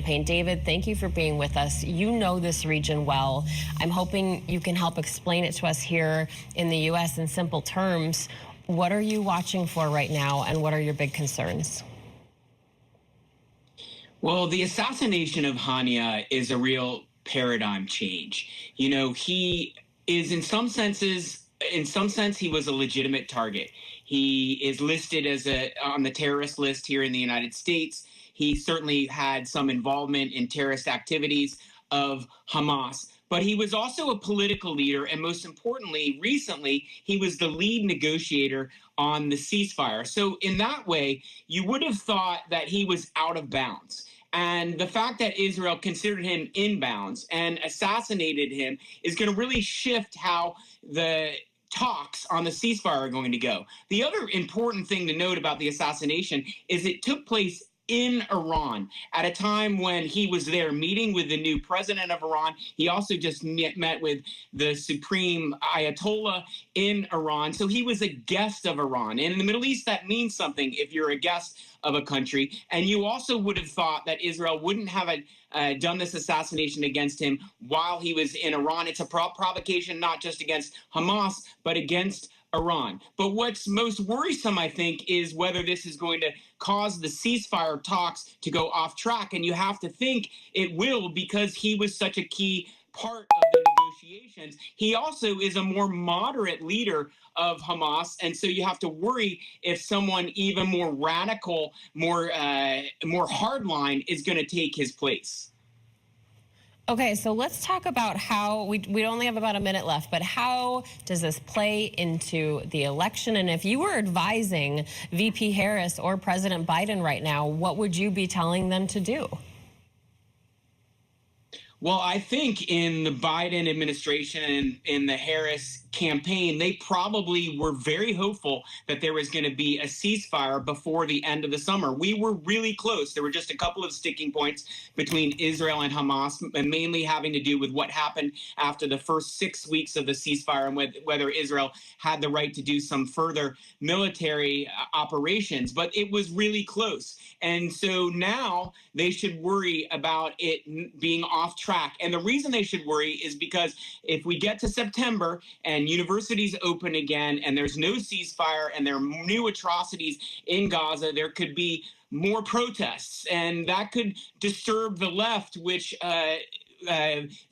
David, thank you for being with us. You know this region well. I'm hoping you can help explain it to us here in the U.S. in simple terms. What are you watching for right now, and what are your big concerns? Well, the assassination of Haniyeh is a real paradigm change. You know, he is in some sense, he was a legitimate target. He is listed as on the terrorist list here in the United States. He certainly had some involvement in terrorist activities of Hamas. But he was also a political leader, and most importantly, recently, he was the lead negotiator on the ceasefire. So in that way, you would have thought that he was out of bounds. And the fact that Israel considered him in bounds and assassinated him is going to really shift how the talks on the ceasefire are going to go. The other important thing to note about the assassination is it took place in Iran at a time when he was there meeting with the new president of Iran. He also just met with the supreme Ayatollah in Iran. So he was a guest of Iran. And in the Middle East, that means something if you're a guest of a country. And you also would have thought that Israel wouldn't have done this assassination against him while he was in Iran. It's a provocation not just against Hamas, but against Iran. But what's most worrisome, I think, is whether this is going to cause the ceasefire talks to go off track. And you have to think it will, because he was such a key part of the negotiations. He also is a more moderate leader of Hamas, and so you have to worry if someone even more radical, more hardline is going to take his place. Okay, so let's talk about how, we only have about a minute left, but how does this play into the election? And if you were advising VP Harris or President Biden right now, what would you be telling them to do? Well, I think in the Biden administration and in the Harris campaign, they probably were very hopeful that there was going to be a ceasefire before the end of the summer. We were really close. There were just a couple of sticking points between Israel and Hamas, and mainly having to do with what happened after the first 6 weeks of the ceasefire and whether Israel had the right to do some further military operations. But it was really close. And so now they should worry about it being off track. And the reason they should worry is because if we get to September and universities open again and there's no ceasefire and there are new atrocities in Gaza, there could be more protests, and that could disturb the left, which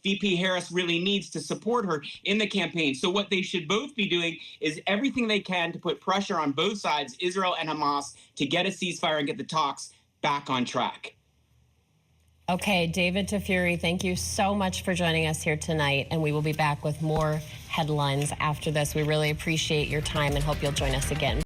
VP Harris really needs to support her in the campaign. So what they should both be doing is everything they can to put pressure on both sides, Israel and Hamas, to get a ceasefire and get the talks back on track. Okay, David Tafuri, thank you so much for joining us here tonight, and we will be back with more headlines after this. We really appreciate your time and hope you'll join us again.